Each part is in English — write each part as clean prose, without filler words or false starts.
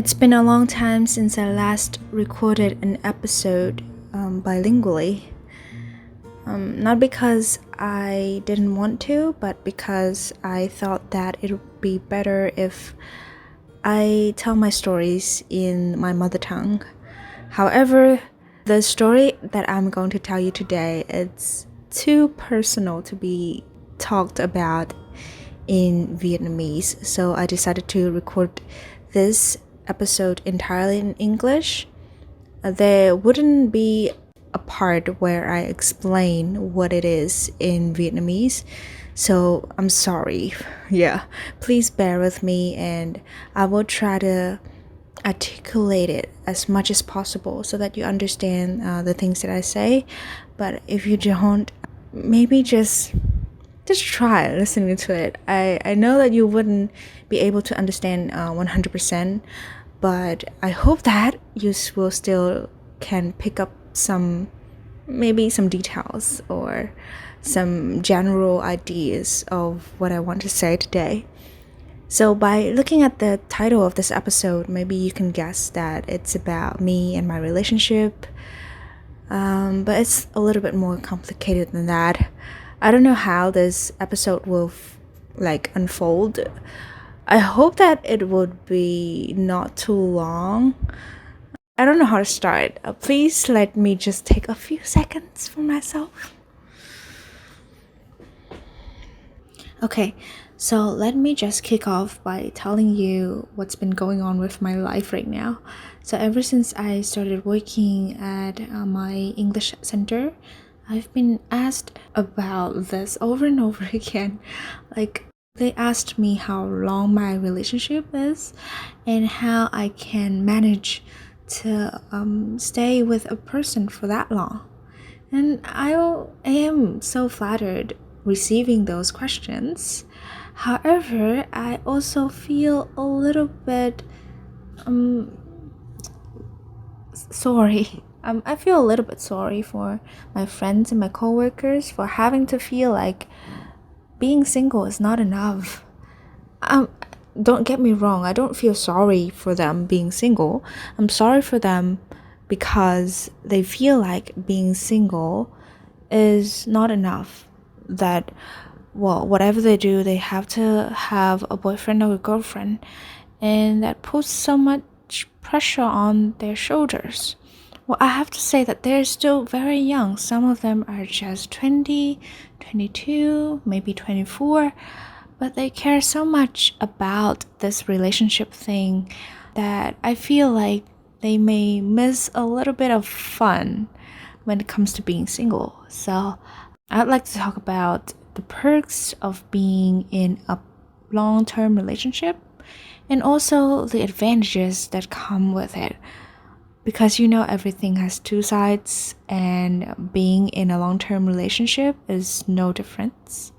It's been a long time since I last recorded an episode bilingually. Not because I didn't want to, but because I thought that it would be better if I tell my stories in my mother tongue. However, the story that I'm going to tell you today is too personal to be talked about in Vietnamese, so I decided to record this episode entirely in English. There wouldn't be a part where I explain what it is in Vietnamese, so I'm sorry. Yeah, please bear with me, and I will try to articulate it as much as possible so that you understand the things that I say. But if you don't, maybe just try listening to it. I know that you wouldn't be able to understand 100%, but I hope that you will still can pick up maybe some details or some general ideas of what I want to say today. So by looking at the title of this episode, maybe you can guess that it's about me and my relationship, but it's a little bit more complicated than that. I don't know how this episode will unfold. I hope that it would be not too long. I don't know how to start. Please let me just take a few seconds for myself. Okay, so let me just kick off by telling you what's been going on with my life right now. So ever since I started working at my English center, I've been asked about this over and over again. They asked me how long my relationship is and how I can manage to stay with a person for that long. And I am so flattered receiving those questions. However, I also feel a little bit sorry. I feel a little bit sorry for my friends and my coworkers for having to feel like being single is not enough. Don't get me wrong, I don't feel sorry for them being single. I'm sorry for them because they feel like being single is not enough. That, well, whatever they do, they have to have a boyfriend or a girlfriend, and that puts so much pressure on their shoulders. Well, I have to say that they're still very young. Some of them are just 20, 22, maybe 24, but they care so much about this relationship thing that I feel like they may miss a little bit of fun when it comes to being single. So I'd like to talk about the perks of being in a long-term relationship and also the advantages that come with it. Because everything has two sides, and being in a long-term relationship is no difference.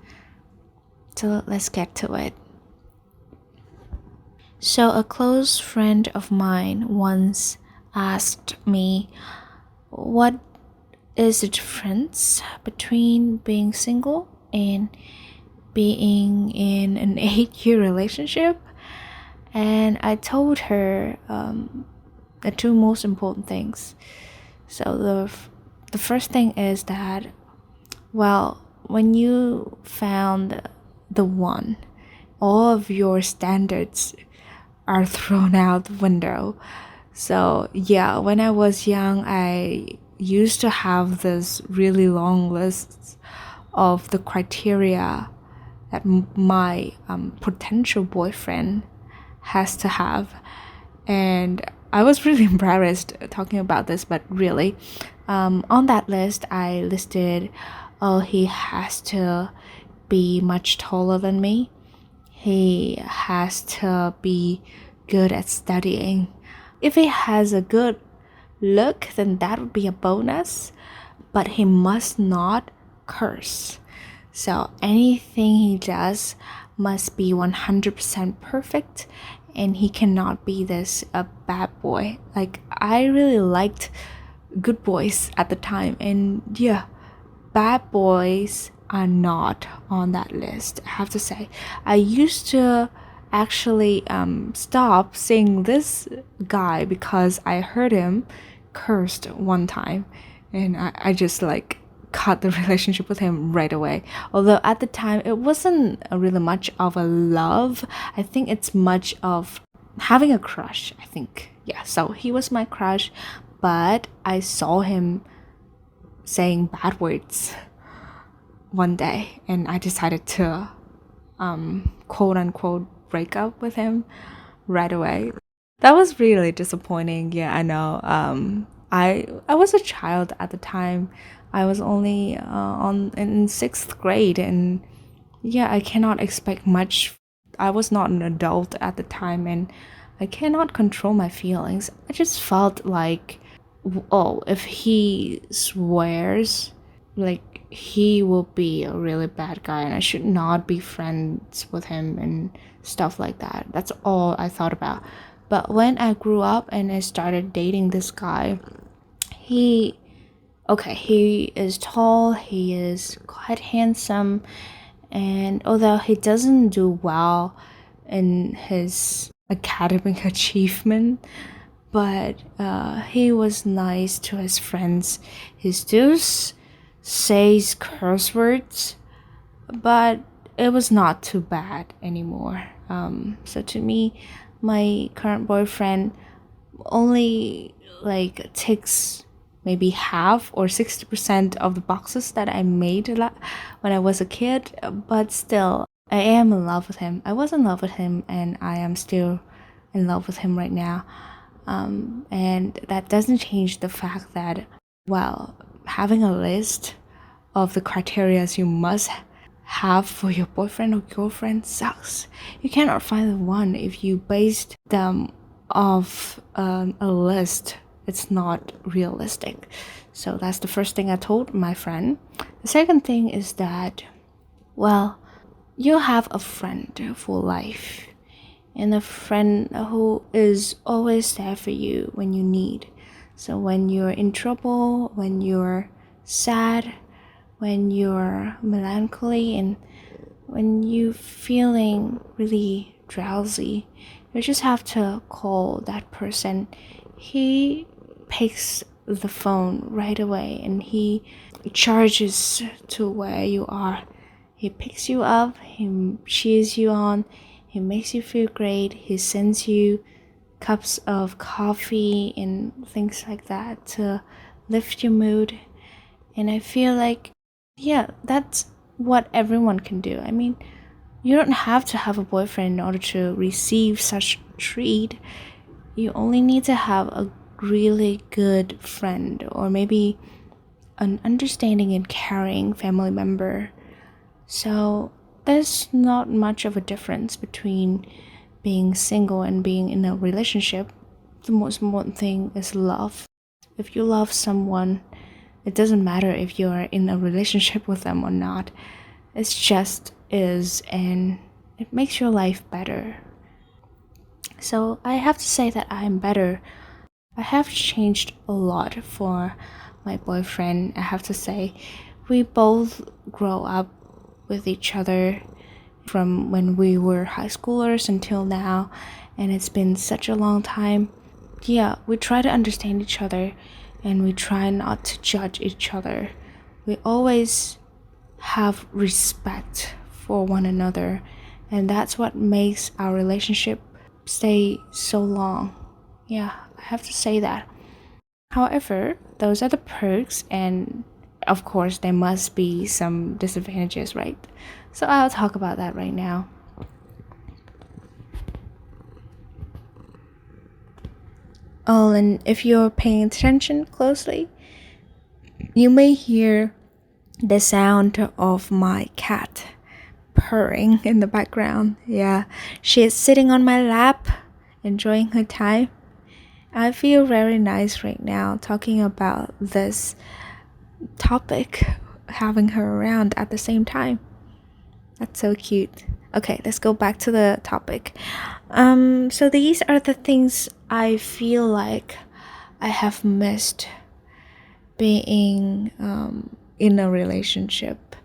So let's get to it. So a close friend of mine once asked me, what is the difference between being single and being in an 8-year relationship? And I told her the two most important things. So the first thing is that, well, when you found the one, all of your standards are thrown out the window. So yeah, when I was young, I used to have this really long list of the criteria that my potential boyfriend has to have, and I was really embarrassed talking about this, but really, on that list, I listed, he has to be much taller than me. He has to be good at studying. If he has a good look, then that would be a bonus, but he must not curse. So anything he does must be 100% perfect, and he cannot be a bad boy. I really liked good boys at the time, and yeah, bad boys are not on that list. I have to say, I used to actually stopped seeing this guy because I heard him cursed one time, and I just like cut the relationship with him right away. Although at the time it wasn't really much of a love. I think it's much of having a crush, I think. Yeah, so he was my crush, but I saw him saying bad words one day, and I decided to quote unquote break up with him right away. That was really disappointing. Yeah, I know. I was a child at the time. I was only on in sixth grade, and yeah, I cannot expect much. I was not an adult at the time, and I cannot control my feelings. I just felt like, oh, if he swears, like he will be a really bad guy, and I should not be friends with him and stuff like that. That's all I thought about. But when I grew up and I started dating this guy, he he is tall, he is quite handsome, and although he doesn't do well in his academic achievement, but he was nice to his friends. He still says curse words, but it was not too bad anymore. So to me, my current boyfriend only like ticks maybe half or 60% of the boxes that I made when I was a kid, but still, I am in love with him. I was in love with him, and I am still in love with him right now. And that doesn't change the fact that, well, having a list of the criteria you must have for your boyfriend or girlfriend sucks. You cannot find the one if you based them off a list. It's not realistic. So that's the first thing I told my friend. The second thing is that, well, you have a friend for life, and a friend who is always there for you when you need. So when you're in trouble, when you're sad, when you're melancholy, and when you're feeling really drowsy, you just have to call that person. He picks the phone right away, and he charges to where you are. He picks you up, he cheers you on, he makes you feel great, he sends you cups of coffee and things like that to lift your mood. And I feel like, yeah, that's what everyone can do. I mean, you don't have to have a boyfriend in order to receive such treat. You only need to have a really good friend, or maybe an understanding and caring family member. So there's not much of a difference between being single and being in a relationship. The most important thing is love. If you love someone, it doesn't matter if you're in a relationship with them or not. It just is, and it makes your life better. So I have to say that I'm better. I have changed a lot for my boyfriend. I have to say, we both grow up with each other from when we were high schoolers until now, and it's been such a long time. Yeah, we try to understand each other, and we try not to judge each other. We always have respect for one another, and that's what makes our relationship stay so long. Yeah, I have to say that. However, those are the perks, and of course there must be some disadvantages, right? So I'll talk about that right now. Oh, and if you're paying attention closely, you may hear the sound of my cat purring in the background. Yeah, she is sitting on my lap, enjoying her time. I feel very nice right now talking about this topic, having her around at the same time. That's so cute. Okay, let's go back to the topic. So these are the things I feel like I have missed being in a relationship.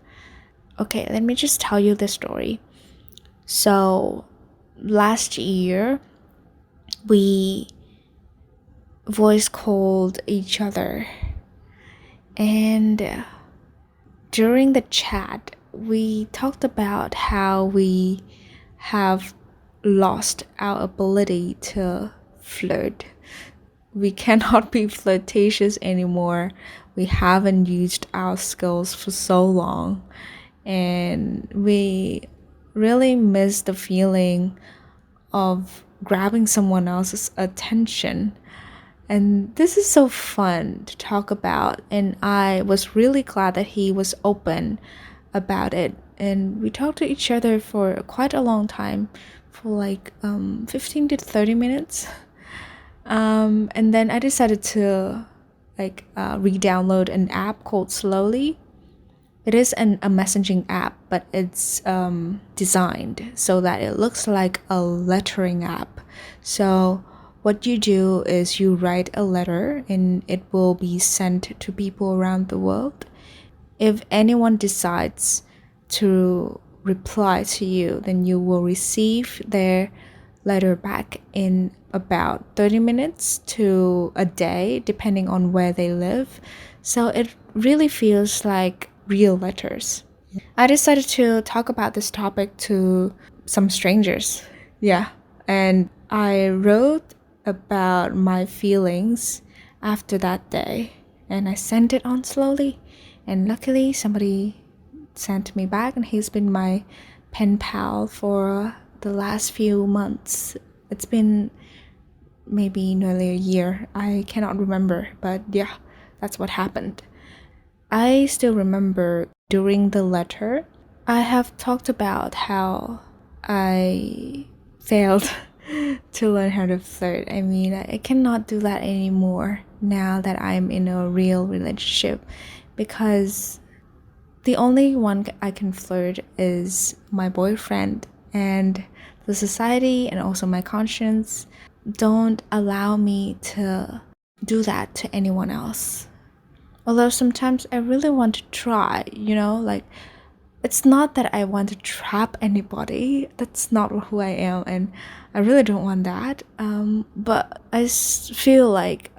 Okay, let me just tell you the story. So last year we voice called each other, and during the chat we talked about how we have lost our ability to flirt. We cannot be flirtatious anymore. We haven't used our skills for so long, and we really miss the feeling of grabbing someone else's attention. And this is so fun to talk about, and I was really glad that he was open about it. And we talked to each other for quite a long time, for like 15 to 30 minutes. And then I decided to re-download an app called Slowly. It is a messaging app, but it's designed so that it looks like a lettering app. So what you do is you write a letter and it will be sent to people around the world. If anyone decides to reply to you, then you will receive their letter back in about 30 minutes to a day, depending on where they live. So it really feels like real letters. I decided to talk about this topic to some strangers. Yeah. And I wrote about my feelings after that day, and I sent it on Slowly, and luckily somebody sent me back, and he's been my pen pal for the last few months. It's been maybe nearly a year. I cannot remember, but yeah, that's what happened. I still remember during the letter, I have talked about how I failed to learn how to flirt. I mean, I cannot do that anymore now that I'm in a real relationship, because the only one I can flirt is my boyfriend, and the society and also my conscience don't allow me to do that to anyone else. Although sometimes I really want to try, it's not that I want to trap anybody. That's not who I am, and I really don't want that. But I feel like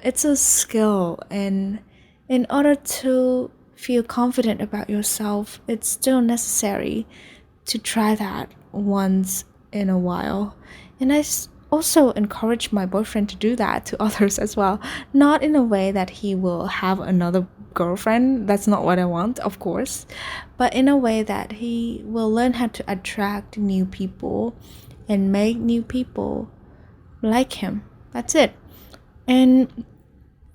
it's a skill, and in order to feel confident about yourself, it's still necessary to try that once in a while. And also encourage my boyfriend to do that to others as well. Not in a way that he will have another girlfriend. That's not what I want, of course. But in a way that he will learn how to attract new people and make new people like him. That's it. And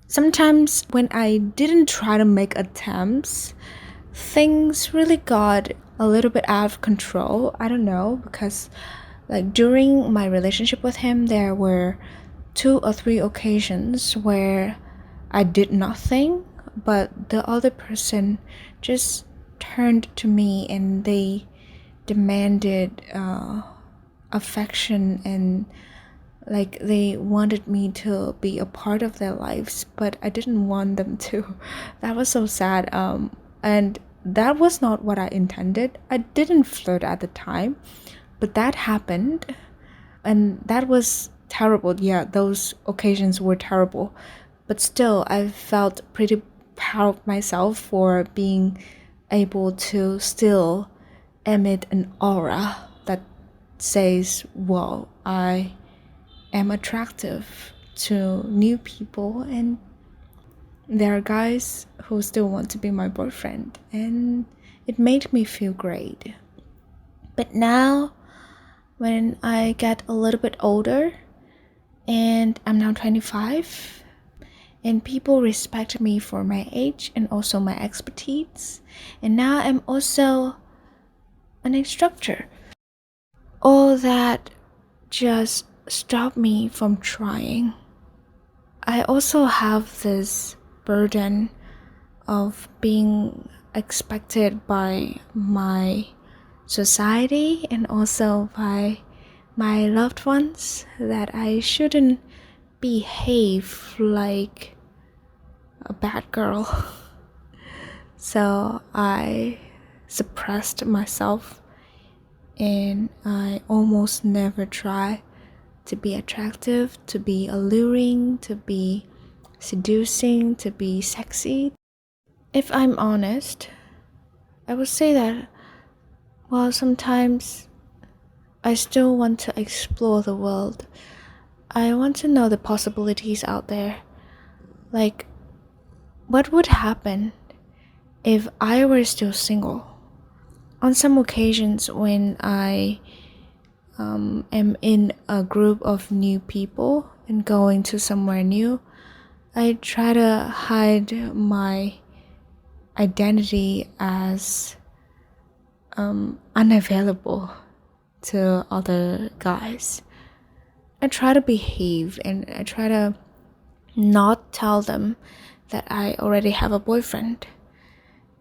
sometimes when I didn't try to make attempts, things really got a little bit out of control. I don't know, because like during my relationship with him, there were 2 or 3 occasions where I did nothing, but the other person just turned to me and they demanded affection, and like they wanted me to be a part of their lives, but I didn't want them to. That was so sad. And that was not what I intended. I didn't flirt at the time, but that happened, and that was terrible. Yeah, those occasions were terrible, but still I felt pretty proud of myself for being able to still emit an aura that says, well, I am attractive to new people, and there are guys who still want to be my boyfriend, and it made me feel great. But now, when I get a little bit older, and I'm now 25, and people respect me for my age and also my expertise, and now I'm also an instructor. All that just stopped me from trying. I also have this burden of being expected by my society and also by my loved ones that I shouldn't behave like a bad girl. So I suppressed myself, and I almost never try to be attractive, to be alluring, to be seducing, to be sexy. If I'm honest, I would say that, well, sometimes I still want to explore the world. I want to know the possibilities out there. Like, what would happen if I were still single? On some occasions when I am in a group of new people and going to somewhere new, I try to hide my identity as unavailable to other guys. I try to behave and I try to not tell them that I already have a boyfriend.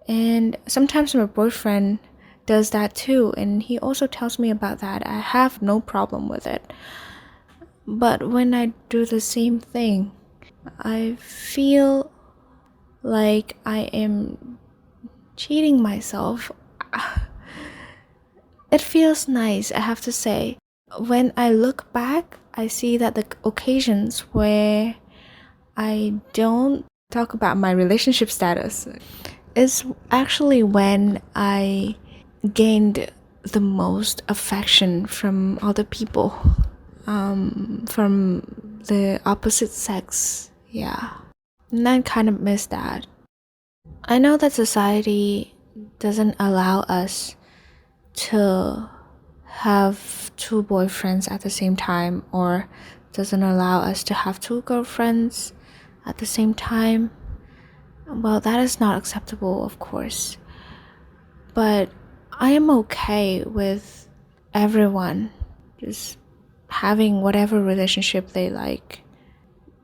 And sometimes my boyfriend does that too, and he also tells me about that. I have no problem with it. But when I do the same thing, I feel like I am cheating myself. It feels nice, I have to say. When I look back, I see that the occasions where I don't talk about my relationship status is actually when I gained the most affection from other people, from the opposite sex. Yeah, and I kind of miss that. I know that society doesn't allow us to have two boyfriends at the same time, or doesn't allow us to have two girlfriends at the same time. Well, that is not acceptable, of course. But I am okay with everyone just having whatever relationship they like,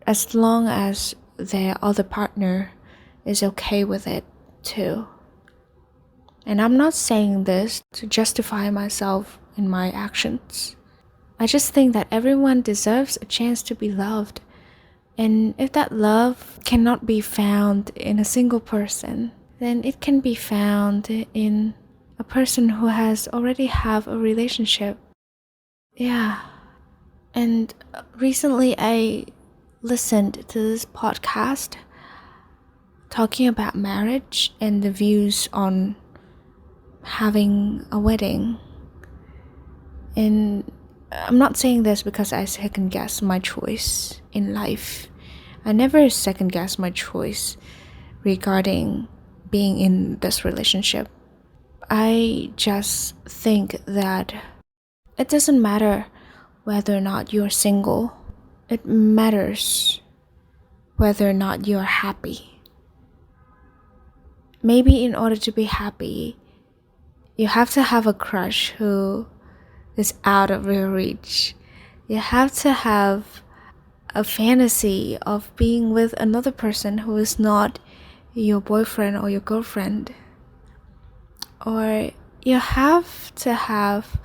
as long as their other partner is okay with it too. And I'm not saying this to justify myself in my actions. I just think that everyone deserves a chance to be loved. And if that love cannot be found in a single person, then it can be found in a person who has already have a relationship. Yeah. And recently I listened to this podcast talking about marriage and the views on having a wedding. And I'm not saying this because I second guess my choice in life. I never second guess my choice regarding being in this relationship. I just think that it doesn't matter whether or not you're single. It matters whether or not you're happy. Maybe in order to be happy, you have to have a crush who is out of your reach. You have to have a fantasy of being with another person who is not your boyfriend or your girlfriend. Or you have to have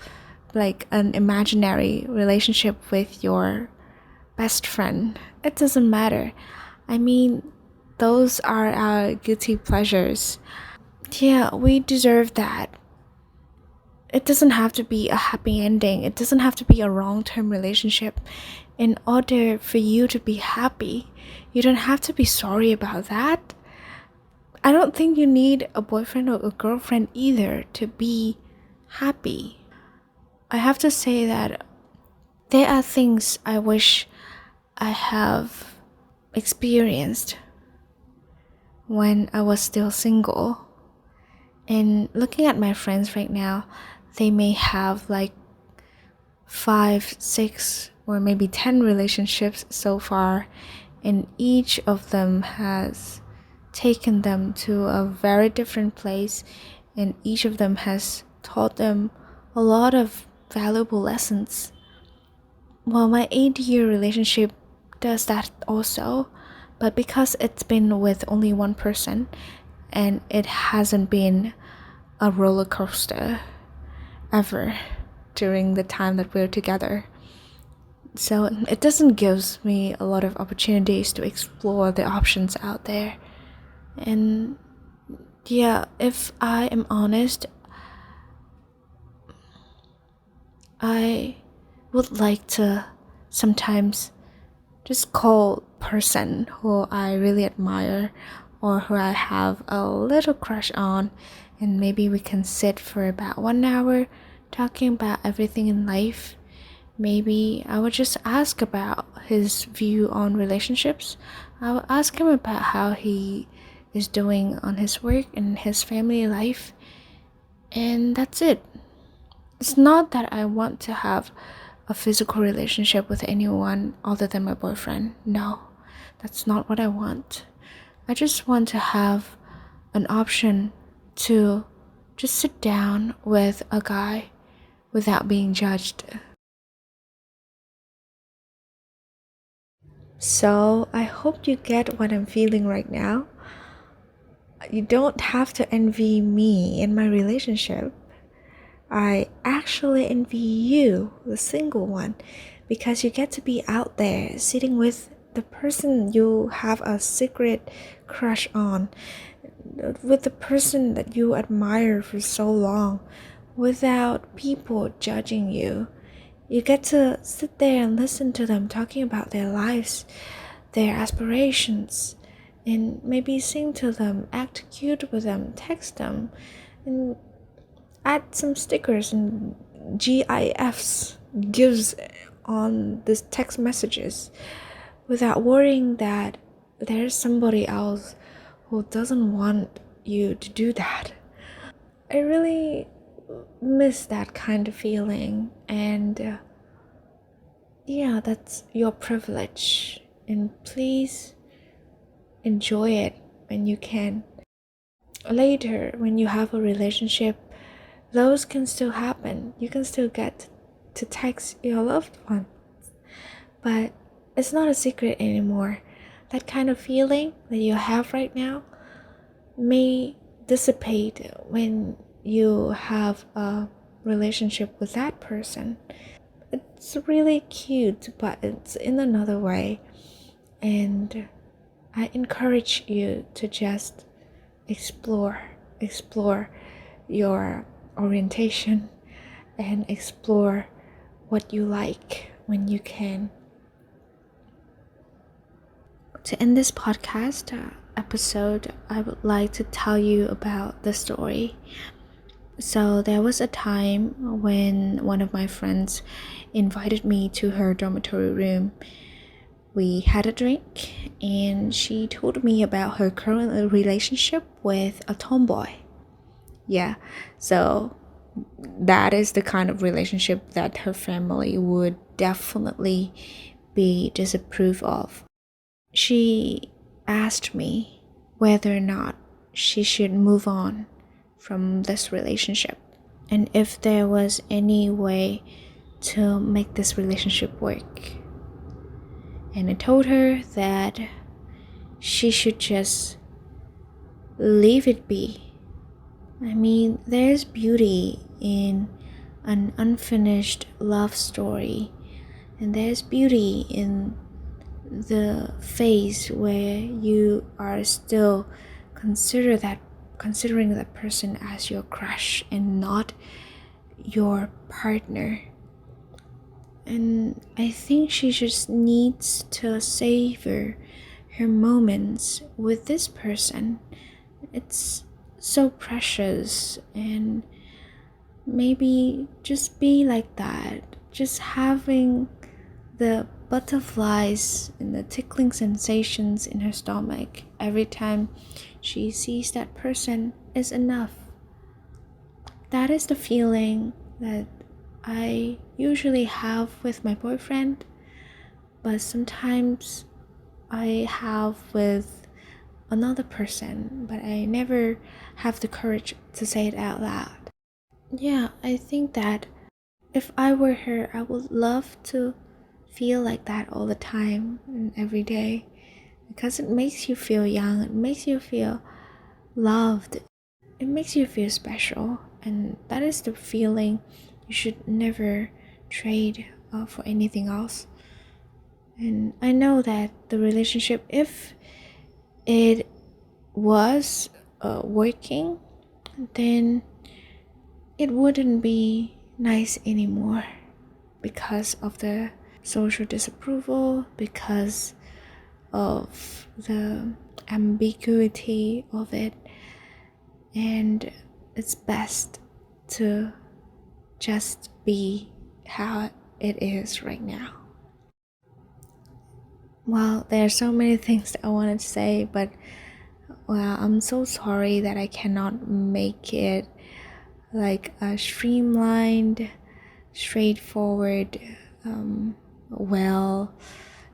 like an imaginary relationship with your best friend. It doesn't matter. I mean, those are our guilty pleasures. Yeah, we deserve that. It doesn't have to be a happy ending. It doesn't have to be a long-term relationship. In order for you to be happy, you don't have to be sorry about that. I don't think you need a boyfriend or a girlfriend either to be happy. I have to say that there are things I wish I have experienced when I was still single. And looking at my friends right now, they may have like 5, 6, or maybe 10 relationships so far, and each of them has taken them to a very different place, and each of them has taught them a lot of valuable lessons. Well, my 8-year relationship does that also, but because it's been with only one person and it hasn't been a roller coaster ever during the time that we're together, so it doesn't give me a lot of opportunities to explore the options out there. And yeah, if I am honest, I would like to sometimes just call person who I really admire or who I have a little crush on, and maybe we can sit for about 1 hour talking about everything in life. Maybe I would just ask about his view on relationships. I would ask him about how he is doing on his work and his family life, and that's it. It's not that I want to have a physical relationship with anyone other than my boyfriend. No, that's not what I want. I just want to have an option to just sit down with a guy without being judged. So, I hope you get what I'm feeling right now. You don't have to envy me in my relationship. I actually envy you, the single one, because you get to be out there sitting with the person you have a secret crush on, with the person that you admire for so long, without people judging you. You get to sit there and listen to them talking about their lives, their aspirations, and maybe sing to them, act cute with them, text them, and add some stickers and GIFs, GIFs on the text messages without worrying that there's somebody else who doesn't want you to do that. I really miss that kind of feeling, and yeah, that's your privilege, and please enjoy it when you can. Later, when you have a relationship, those can still happen. You can still get to text your loved one, but it's not a secret anymore. That kind of feeling that you have right now may dissipate when you have a relationship with that person. It's really cute, but it's in another way, and I encourage you to just explore your orientation and explore what you like when you can. To end this podcast episode, I would like to tell you about the story. So there was a time when one of my friends invited me to her dormitory room. We had a drink and she told me about her current relationship with a tomboy. Yeah, so that is the kind of relationship that her family would definitely be disapprove of. She asked me whether or not she should move on from this relationship and if there was any way to make this relationship work. And I told her that she should just leave it be. I mean, there's beauty in an unfinished love story, and there's beauty in the phase where you are still considering that person as your crush and not your partner. And I think she just needs to savor her moments with this person. It's so precious, and maybe just be like that. Just having the butterflies and the tickling sensations in her stomach every time she sees that person is enough. That is the feeling that I usually have with my boyfriend, but sometimes I have with another person, but I never have the courage to say it out loud. Yeah, I think that if I were her, I would love to feel like that all the time and every day, because it makes you feel young, it makes you feel loved, it makes you feel special, and that is the feeling you should never trade for anything else. And I know that the relationship, if it was working, then it wouldn't be nice anymore. because of the social disapproval, because of the ambiguity of it, and it's best to just be how it is right now. Well, there are so many things that I wanted to say, but well, I'm so sorry that I cannot make it like a streamlined, straightforward, well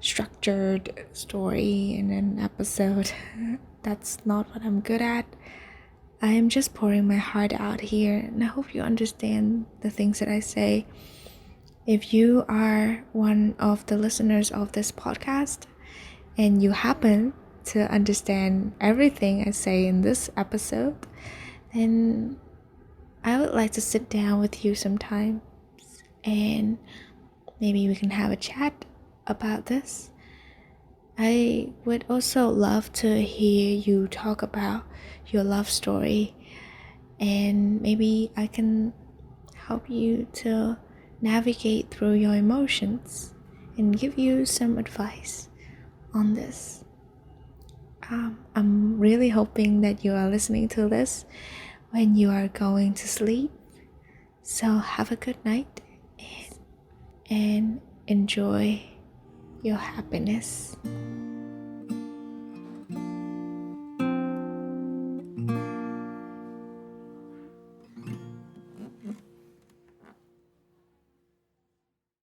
structured story in an episode. That's not what I'm good at. I am just pouring my heart out here, and I hope you understand the things that I say. If you are one of the listeners of this podcast and you happen to understand everything I say in this episode, then I would like to sit down with you sometime and maybe we can have a chat about this. I would also love to hear you talk about your love story, and maybe I can help you to navigate through your emotions and give you some advice on this. I'm really hoping that you are listening to this when you are going to sleep. So have a good night and enjoy your happiness.